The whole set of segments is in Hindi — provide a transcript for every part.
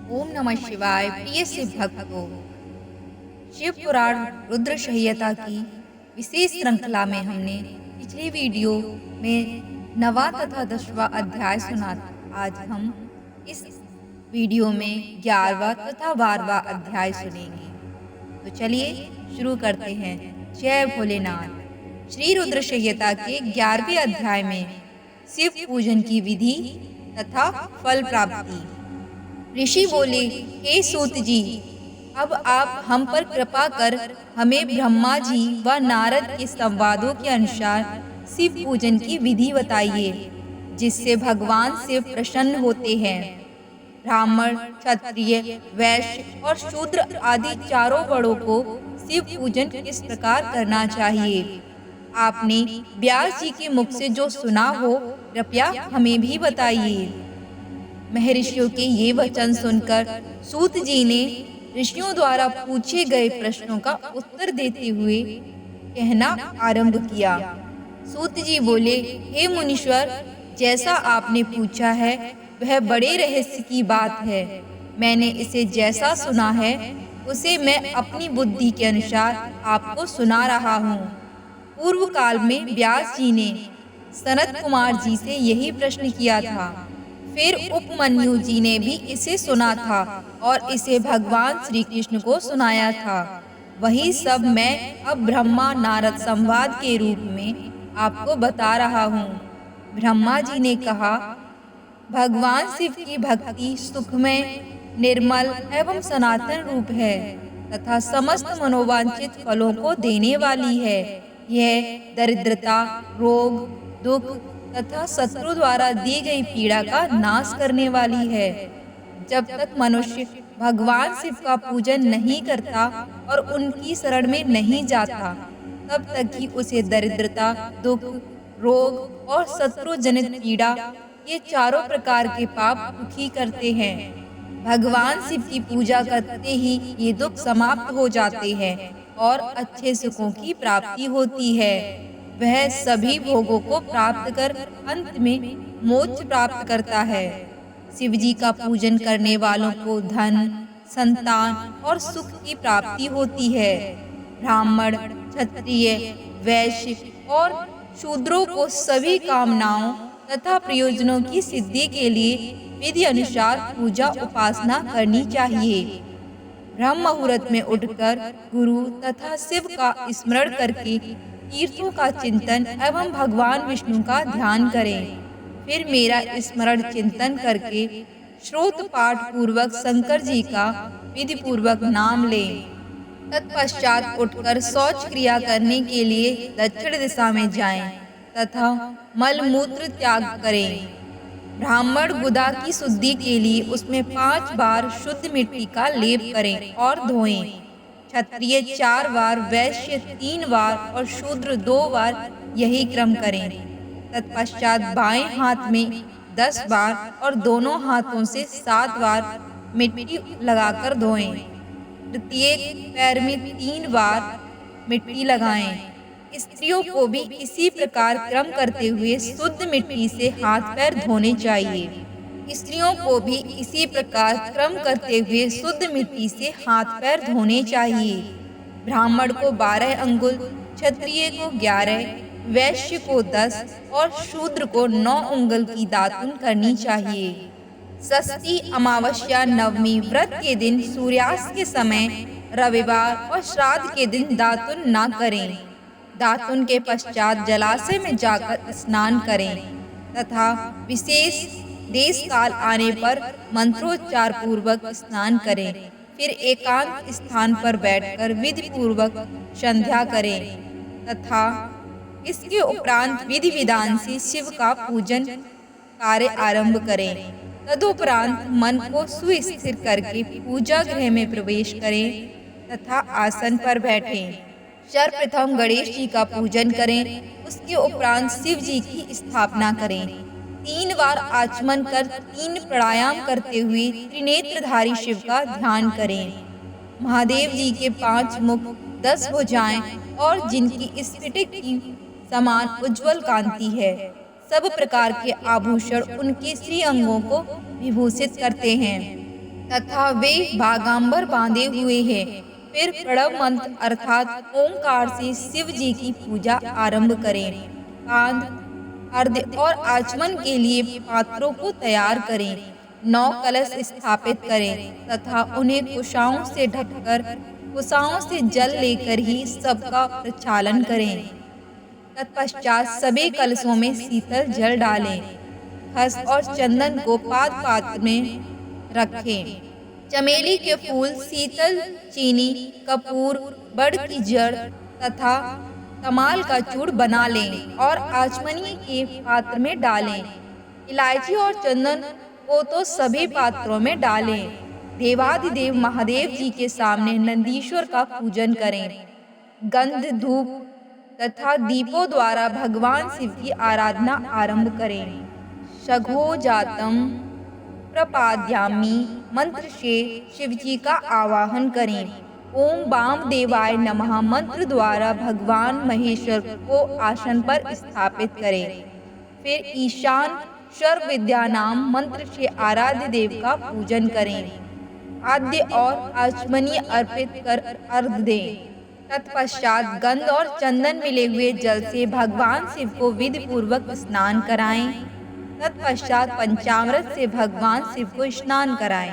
ओम नमः शिवाय। प्रिय शिव भक्तों, शिव पुराण रुद्र संहिता की विशेष श्रृंखला में हमने पिछली वीडियो में 9वां तथा 10वां अध्याय सुना था। आज हम इस वीडियो में 11वां तथा 12वां अध्याय सुनेंगे। तो चलिए शुरू करते हैं। जय भोलेनाथ। श्री रुद्र संहिता के 11वें अध्याय में शिव पूजन की विधि तथा फल प्राप्ति। ऋषि बोले, हे सूत जी, अब आप हम पर कृपा कर हमें ब्रह्मा जी व नारद के संवादों के अनुसार शिव पूजन की विधि बताइए, जिससे भगवान शिव प्रसन्न होते हैं। ब्राह्मण, क्षत्रिय, वैश्य और शूद्र आदि चारों वर्णों को शिव पूजन किस प्रकार करना चाहिए, आपने व्यास जी के मुख से जो सुना हो, कृपया हमें भी बताइए। महर्षियों के ये वचन सुनकर सूत जी ने ऋषियों द्वारा पूछे गए प्रश्नों का उत्तर देते हुए कहना आरंभ किया। सूत जी बोले, हे मुनीश्वर, जैसा आपने पूछा है वह बड़े रहस्य की बात है। मैंने इसे जैसा सुना है उसे मैं अपनी बुद्धि के अनुसार आपको सुना रहा हूँ। पूर्व काल में व्यास जी ने सनत कुमार जी से यही प्रश्न किया था। फिर उपमन्यु जी ने भी इसे सुना था और इसे भगवान श्री कृष्ण को सुनाया था। वही सब मैं अब ब्रह्मा नारद संवाद के रूप में आपको बता रहा हूँ। ब्रह्मा जी ने कहा, भगवान शिव की भक्ति सुखमय, निर्मल एवं सनातन रूप है तथा समस्त मनोवांछित फलों को देने वाली है। यह दरिद्रता, रोग, दुख तथा शत्रु द्वारा दी गई पीड़ा का नाश करने वाली है। जब तक मनुष्य भगवान शिव का पूजन नहीं करता और उनकी शरण में नहीं जाता, तब तक ही उसे दरिद्रता, दुख, रोग और शत्रु जनित पीड़ा, ये चारों प्रकार के पाप दुखी करते हैं। भगवान शिव की पूजा करते ही ये दुख समाप्त हो जाते हैं और अच्छे सुखों की प्राप्ति होती है। वह सभी भोगों को प्राप्त कर अंत में मोक्ष प्राप्त करता है। शिव जी का पूजन करने वालों को धन, संतान और सुख की प्राप्ति होती है। ब्राह्मण, क्षत्रिय, वैश्य और शूद्रों को सभी कामनाओं तथा प्रयोजनों की सिद्धि के लिए विधि अनुसार पूजा उपासना करनी चाहिए। ब्रह्म मुहूर्त में उठकर गुरु तथा शिव का स्मरण करके तीर्थों का चिंतन एवं भगवान विष्णु का ध्यान करें। फिर मेरा स्मरण चिंतन करके श्रोत पाठ पूर्वक शंकर जी का विधि पूर्वक नाम लें। तत्पश्चात उठकर शौच क्रिया करने के लिए दक्षिण दिशा में जाएं तथा मल मूत्र त्याग करें। ब्राह्मण गुदा की शुद्धि के लिए उसमें 5 बार शुद्ध मिट्टी का लेप करें और धोएं। क्षत्रिय 4 बार, वैश्य 3 बार और शूद्र 2 बार यही क्रम करें। तत्पश्चात बाएं हाथ में 10 बार और दोनों हाथों से 7 बार मिट्टी लगाकर धोएं। प्रत्येक पैर में 3 बार मिट्टी लगाएं। स्त्रियों को भी इसी प्रकार क्रम करते हुए शुद्ध मिट्टी से हाथ पैर धोने चाहिए। स्त्रियों को भी इसी प्रकार क्रम करते हुए शुद्ध मिट्टी से हाथ पैर धोने चाहिए। ब्राह्मण को 12 अंगुल, क्षत्रिय को 11, वैश्य को 10 और शूद्र को 9 अंगुल की दातुन करनी चाहिए। षष्ठी, अमावस्या, नवमी व्रत के दिन सूर्यास्त के समय, रविवार और श्राद्ध के दिन दातुन न करें। दातुन के पश्चात जलाशय में जाकर स्नान करें तथा विशेष देश काल आने पर मंत्रोच्चार पूर्वक स्नान करें। फिर एकांत स्थान पर बैठकर विधि पूर्वक संध्या करें तथा इसके उपरांत विधि विधान से शिव का पूजन कार्य आरंभ करें। तदुपरांत मन को सुस्थिर करके पूजा गृह में प्रवेश करें तथा आसन पर बैठें। सर्वप्रथम गणेश जी का पूजन करें, उसके उपरांत शिव जी की स्थापना करें। 3 बार आचमन कर 3 प्राणायाम करते हुए त्रिनेत्रधारी शिव का ध्यान करें। महादेव जी के 5 मुख, 10 भुजाएं और जिनकी स्फटिक की समान उज्जवल कांति है। सब प्रकार के आभूषण उनके श्री अंगों को विभूषित करते हैं। तथा वे बागांबर बांधे हुए हैं। फिर प्रणव मंत्र अर्थात ओंकार से शिव जी की पूजा आरंभ करें। पाद, अर्घ्य और आचमन के लिए पात्रों को तैयार करें। 9 कलश स्थापित करें तथा उन्हें कुशाओं से ढककर कुशाओं से जल लेकर ही सबका प्रक्षालन करें। तत्पश्चात सभी कलशों में शीतल जल डालें। खस और चंदन को पाद पात्र में रखें। चमेली के फूल, शीतल चीनी, कपूर, बड़ की जड़ तथा तमाल का चूड़ बना लें और आचमनी के पात्र में डालें। इलायची और चंदन को तो सभी पात्रों में डालें। देवाधिदेव महादेव जी के सामने नंदीश्वर का पूजन करें। गंध, धूप तथा दीपों द्वारा भगवान शिव की आराधना आरंभ करें। शघोजातम प्रपाद्यामि मंत्र से शिवजी का आवाहन करें। ओम वाम देवाय नमः मंत्र द्वारा भगवान महेश्वर को आसन पर स्थापित करें। फिर ईशान सर्व विद्या नाम मंत्र से आराध्य देव का पूजन करें। आद्य और आचमनी अर्पित कर अर्घ दें। तत्पश्चात गंध और चंदन मिले हुए जल से भगवान शिव को विधि पूर्वक स्नान कराएं। तत्पश्चात पंचामृत से भगवान शिव को स्नान कराएं।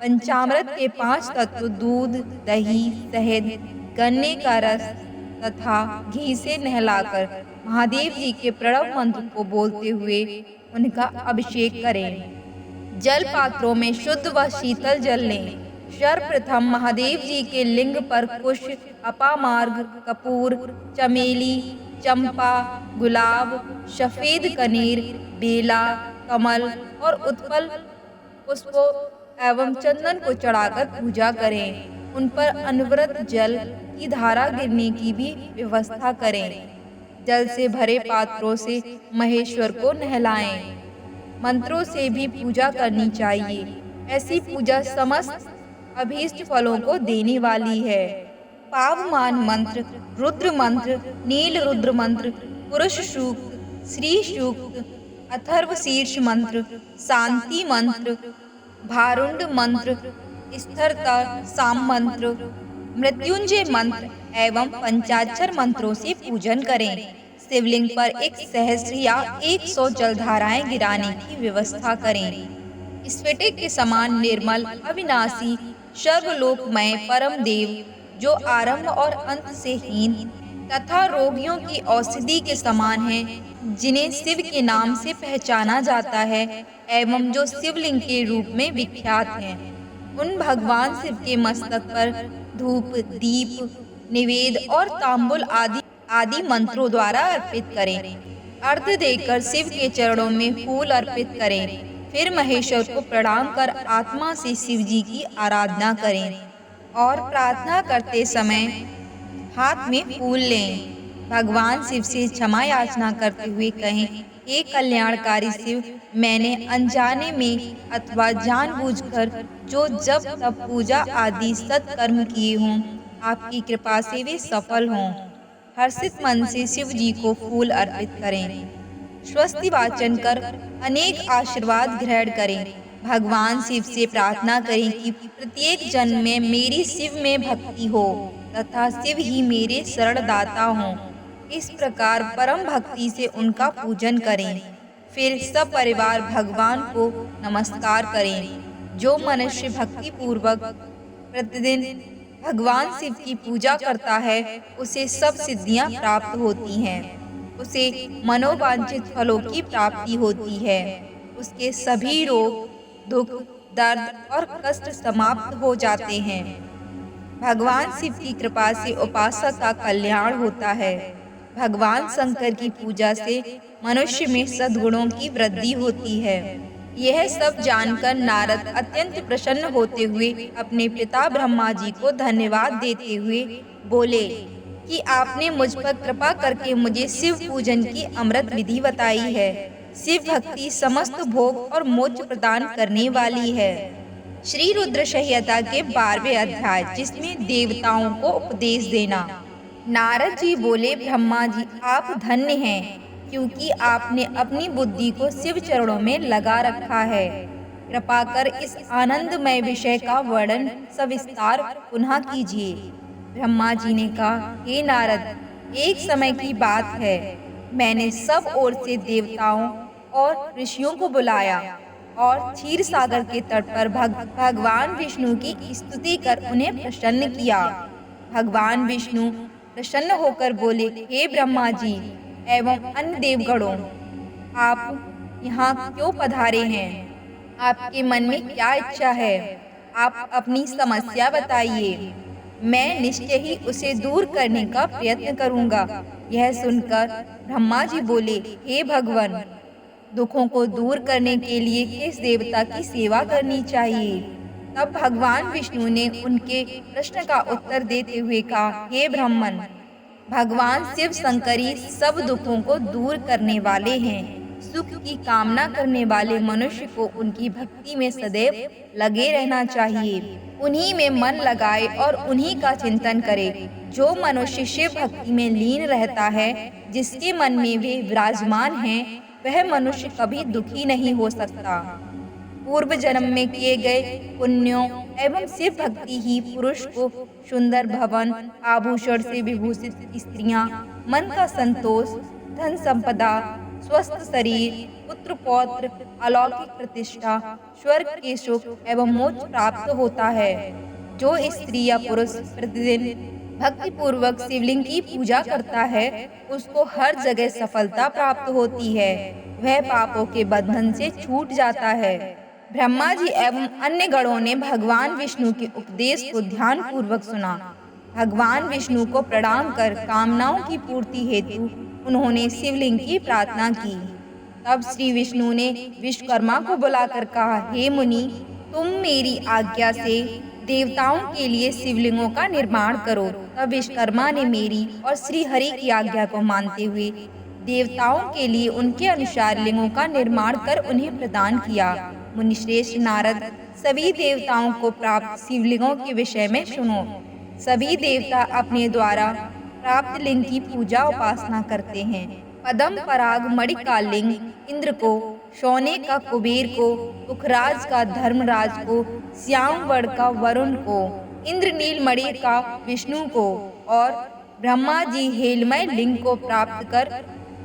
पंचामृत के 5 तत्व दूध, दही, शहद, गन्ने का रस तथा घी से नहलाकर महादेव जी के प्रणव मंत्र को बोलते हुए उनका अभिषेक करें। जल पात्रों में शुद्ध व शीतल जल लें। सर्वप्रथम महादेव जी के लिंग पर कुश, अपामार्ग, कपूर, चमेली, चंपा, गुलाब, सफेद कनेर, बेला, कमल और उत्पल पुष्पों एवं चंदन को चढ़ाकर पूजा करें। उन पर अनवरत जल की धारा गिरने की भी व्यवस्था करें। जल से भरे पात्रों से महेश्वर को नहलाएं। मंत्रों से भी पूजा करनी चाहिए। ऐसी पूजा समस्त अभीष्ट फलों को देने वाली है। पावमान मंत्र, रुद्र मंत्र, नील रुद्र मंत्र, पुरुष सूक्त, श्री सूक्त, अथर्व शीर्ष मंत्र, शांति मंत्र, भारुंड मंत्र, स्थिरता साम मंत्र, मृत्युंजय मंत्र एवं पंचाक्षर मंत्रों से पूजन करें। शिवलिंग पर 1 सहस्त्र या 100 जलधाराएं गिराने की व्यवस्था करें। स्फटिक के समान निर्मल, अविनाशी, सर्वलोकमय परम देव जो आरंभ और अंत से हीन तथा रोगियों की औषधि के समान है, जिन्हें शिव के नाम से पहचाना जाता है एवं जो शिवलिंग के रूप में विख्यात हैं, उन भगवान शिव के मस्तक पर धूप, दीप, निवेद और तांबुल आदि मंत्रों द्वारा अर्पित करें। अर्घ्य देकर शिव के चरणों में फूल अर्पित करें। फिर महेश्वर को प्रणाम कर आत्मा से शिव जी की आराधना करें और प्रार्थना करते समय हाथ में फूल लें। भगवान शिव से क्षमा याचना करते हुए कहें, हे कल्याणकारी शिव, मैंने अनजाने में अथवा जानबूझकर जो जब तब पूजा आदि सत्कर्म किए हों, आपकी कृपा से वे सफल हों। हर्षित मन से शिव जी को फूल अर्पित करें। स्वस्ति वाचन कर अनेक आशीर्वाद ग्रहण करें। भगवान शिव से प्रार्थना करें कि प्रत्येक जन्म में मेरी शिव में भक्ति हो तथा शिव ही मेरे शरणदाता हों। इस प्रकार परम भक्ति से उनका पूजन करें। फिर सब परिवार भगवान को नमस्कार करें। जो मनुष्य भक्ति पूर्वक प्रतिदिन भगवान शिव की पूजा करता है, उसे सब सिद्धियां प्राप्त होती हैं। उसे मनोवांछित फलों की प्राप्ति होती है। उसके सभी रोग, दुख, दर्द और कष्ट समाप्त हो जाते हैं। भगवान शिव की कृपा से उपासक का कल्याण होता है। भगवान शंकर की पूजा से मनुष्य में सद्गुणों की वृद्धि होती है। यह सब जानकर नारद अत्यंत प्रसन्न होते हुए अपने पिता ब्रह्मा जी को धन्यवाद देते हुए बोले कि आपने मुझ पर कृपा करके मुझे शिव पूजन की अमृत विधि बताई है। शिव भक्ति समस्त भोग और मोक्ष प्रदान करने वाली है। श्री रुद्र संहिता के 12वें अध्याय, जिसमें देवताओं को उपदेश देना। नारद जी बोले, ब्रह्मा जी, आप धन्य हैं, क्योंकि आपने अपनी बुद्धि को शिव चरणों में लगा रखा है। कृपा कर इस आनंदमय विषय का वर्णन सविस्तार पुनः कीजिए। ब्रह्मा जी ने कहा, हे नारद, एक समय की बात है, मैंने सब ओर से देवताओं और ऋषियों को बुलाया और क्षीर सागर के तट पर भगवान विष्णु की स्तुति कर उन्हें प्रसन्न किया। भगवान विष्णु प्रसन्न होकर बोले, हे ब्रह्मा जी एवं अन्य देवगणों, आप यहाँ क्यों पधारे हैं? आपके मन में क्या इच्छा है? आप अपनी समस्या बताइए, मैं निश्चय ही उसे दूर करने का प्रयत्न करूंगा। यह सुनकर ब्रह्मा जी बोले, हे भगवान, दुखों को दूर करने के लिए किस देवता की सेवा करनी चाहिए? तब भगवान विष्णु ने उनके प्रश्न का उत्तर देते हुए कहा, हे ब्राह्मण, भगवान शिव शंकरी सब दुखों को दूर करने वाले हैं। सुख की कामना करने वाले मनुष्य को उनकी भक्ति में सदैव लगे रहना चाहिए। उन्हीं में मन लगाए और उन्हीं का चिंतन करे। जो मनुष्य शिव भक्ति में लीन रहता है, जिसके मन में वे विराजमान हैं, वह मनुष्य कभी दुखी नहीं हो सकता। पूर्व जन्म में किए गए पुण्यों एवं शिव भक्ति ही पुरुष को सुंदर भवन, आभूषण से विभूषित स्त्रियां, मन का संतोष, धन संपदा, स्वस्थ शरीर, पुत्र पौत्र, अलौकिक प्रतिष्ठा, स्वर्ग के सुख एवं मोक्ष प्राप्त होता है। जो स्त्री या पुरुष प्रतिदिन भक्ति पूर्वक शिवलिंग की पूजा करता है, उसको हर जगह सफलता प्राप्त होती है। वह पापों के बंधन से छूट जाता है। ब्रह्मा जी एवं अन्य गणों ने भगवान विष्णु के उपदेश को ध्यान पूर्वक सुना। भगवान विष्णु को प्रणाम कर कामनाओं की पूर्ति हेतु उन्होंने शिवलिंग की प्रार्थना की। तब श्री विष्णु ने विश्वकर्मा को बुलाकर कहा, हे मुनि, तुम मेरी आज्ञा से देवताओं के लिए शिवलिंगों का निर्माण करो। तब विश्वकर्मा ने मेरी और श्री हरि की आज्ञा को मानते हुए देवताओं के लिए उनके अनुसार लिंगों का निर्माण कर उन्हें प्रदान किया। मुनिश्रेष्ठ नारद, सभी देवताओं को प्राप्त शिवलिंगों के विषय में सुनो। सभी देवता अपने द्वारा प्राप्त लिंग की पूजा उपासना करते हैं। पद्म पराग मणि का लिंग इंद्र को, सोने का कुबेर को, पुखराज का धर्मराज को, श्याम वर्ण का वरुण को, इंद्रनील मणि का विष्णु को और ब्रह्मा जी हेलमय लिंग को प्राप्त कर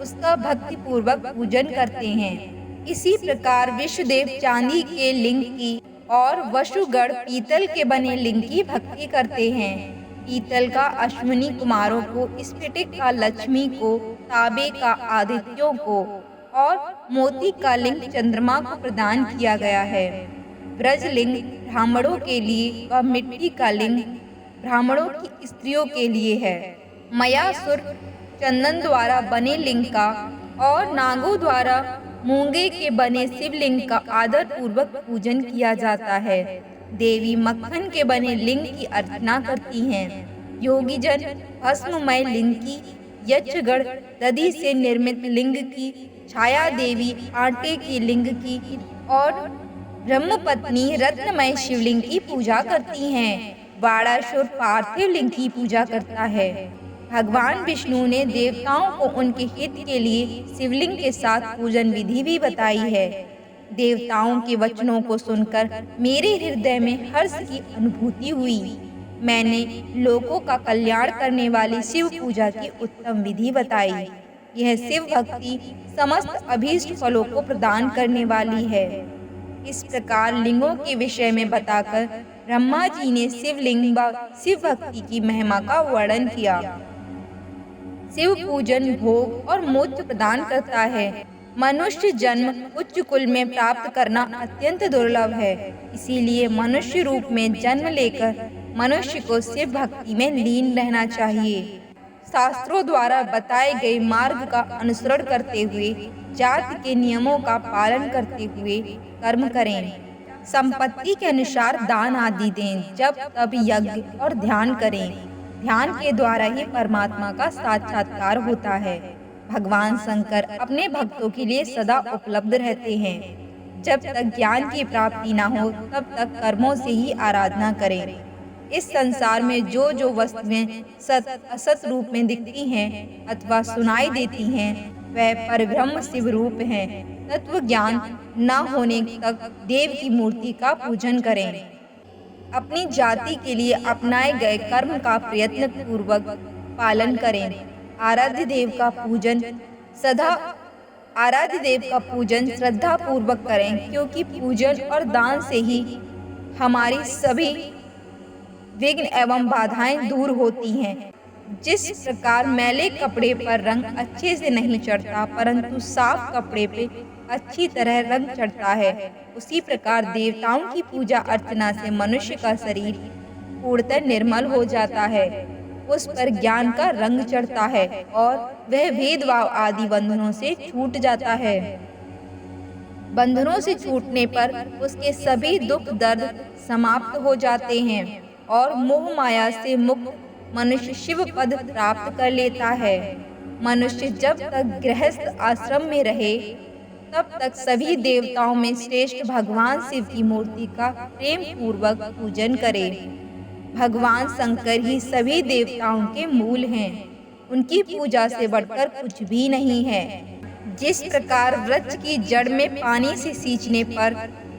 उसका भक्ति पूर्वक पूजन करते हैं। इसी प्रकार विश्वदेव चांदी के लिंग की और वसुगण पीतल के बने लिंग की भक्ति करते हैं। पीतल का अश्विनी कुमारों को, स्फटिक का लक्ष्मी को, तांबे का आदित्यों को और मोती का लिंग चंद्रमा को प्रदान किया गया है। ब्रजलिंग ब्राह्मणों के लिए व मिट्टी का लिंग ब्राह्मणों की स्त्रियों के लिए है। मयासुर चंदन द्वारा बने लिंग का और नागों द्वारा मूंगे के बने शिवलिंग का आदर पूर्वक पूजन किया जाता है। देवी मक्खन के बने लिंग की अर्चना करती हैं। योगी जन भस्ममय लिंग की, यक्षगण दधि से निर्मित लिंग की, छाया देवी आटे की लिंग की और ब्रह्मपत्नी रत्नमय शिवलिंग की पूजा करती हैं। बाणासुर पार्थिव लिंग की पूजा करता है। भगवान विष्णु ने देवताओं को उनके हित के लिए शिवलिंग के साथ पूजन विधि भी बताई है। देवताओं के वचनों को सुनकर मेरे हृदय में हर्ष की अनुभूति हुई। मैंने लोगों का कल्याण करने वाली शिव पूजा की उत्तम विधि बताई। यह शिव भक्ति समस्त अभीष्ट फलों को प्रदान करने वाली है। इस प्रकार लिंगों के विषय में बताकर ब्रह्मा जी ने शिवलिंग व शिव भक्ति की महिमा का वर्णन किया। शिव पूजन भोग और मोक्ष प्रदान करता है। मनुष्य जन्म उच्च कुल में प्राप्त करना अत्यंत दुर्लभ है। इसीलिए मनुष्य रूप में जन्म लेकर मनुष्य को शिव भक्ति में लीन रहना चाहिए। शास्त्रों द्वारा बताए गए मार्ग का अनुसरण करते हुए, जाति के नियमों का पालन करते हुए कर्म करें। संपत्ति के अनुसार दान आदि दें। जब तब यज्ञ और ध्यान करें। ध्यान के द्वारा ही परमात्मा का साक्षात्कार होता है। भगवान शंकर अपने भक्तों के लिए सदा उपलब्ध रहते हैं। जब तक ज्ञान की प्राप्ति न हो, तब तक कर्मों से ही आराधना करें। इस संसार में जो वस्तुएं सत असत रूप में दिखती हैं अथवा सुनाई देती हैं, वह परब्रह्म शिव रूप हैं। तत्व ज्ञान न होने तक देव की मूर्ति का पूजन करें। अपनी जाति के लिए अपनाए गए कर्म का प्रयत्न पूर्वक पालन करें। आराध्य देव का पूजन सदा आराध्य देव का पूजन श्रद्धा पूर्वक करें, क्योंकि पूजन और दान से ही हमारी सभी विघ्न एवं बाधाएं दूर होती हैं। जिस प्रकार मैले कपड़े पर रंग अच्छे से नहीं चढ़ता, परंतु साफ कपड़े पे अच्छी तरह रंग चढ़ता है, उसी प्रकार देवताओं की पूजा अर्चना से मनुष्य का शरीर पूर्णतः निर्मल हो जाता है। उस पर ज्ञान का रंग चढ़ता है और वह भेदभाव आदि बंधनों से छूट जाता है। बंधनों से छूटने पर उसके सभी दुख दर्द समाप्त हो जाते हैं और मोह माया से मुक्त मनुष्य शिव पद प्राप्त कर लेता है। मनुष्य जब तक गृहस्थ आश्रम में रहे, तब तक सभी देवताओं में श्रेष्ठ भगवान शिव की मूर्ति का प्रेम पूर्वक पूजन करे। भगवान शंकर ही सभी देवताओं के मूल हैं। उनकी पूजा से बढ़कर कुछ भी नहीं है। जिस प्रकार वृक्ष की जड़ में पानी से सींचने पर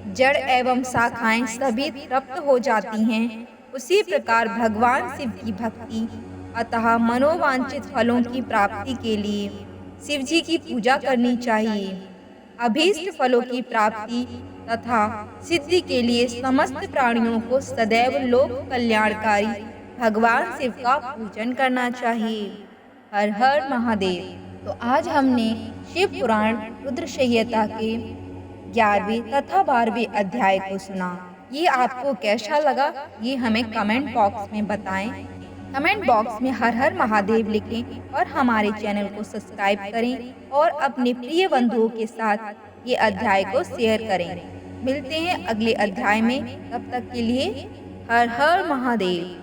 जड़ एवं शाखाएं सभी तृप्त हो जाती हैं, उसी प्रकार भगवान शिव की भक्ति अतः मनोवांछित फलों की प्राप्ति के लिए शिव जी की पूजा करनी चाहिए। अभीष्ट फलों की प्राप्ति तथा सिद्धि के लिए समस्त प्राणियों को सदैव लोक कल्याणकारी भगवान शिव का पूजन करना चाहिए। हर हर महादेव। तो आज हमने शिव पुराण रुद्र संहिता के 11वें तथा 12वें अध्याय को सुना। ये आपको कैसा लगा, ये हमें कमेंट बॉक्स में बताएं। कमेंट बॉक्स में हर हर महादेव लिखें और हमारे चैनल को सब्सक्राइब करें और अपने प्रिय बंधुओं के साथ ये अध्याय को शेयर करें। मिलते हैं अगले अध्याय में, तब तक के लिए हर हर महादेव।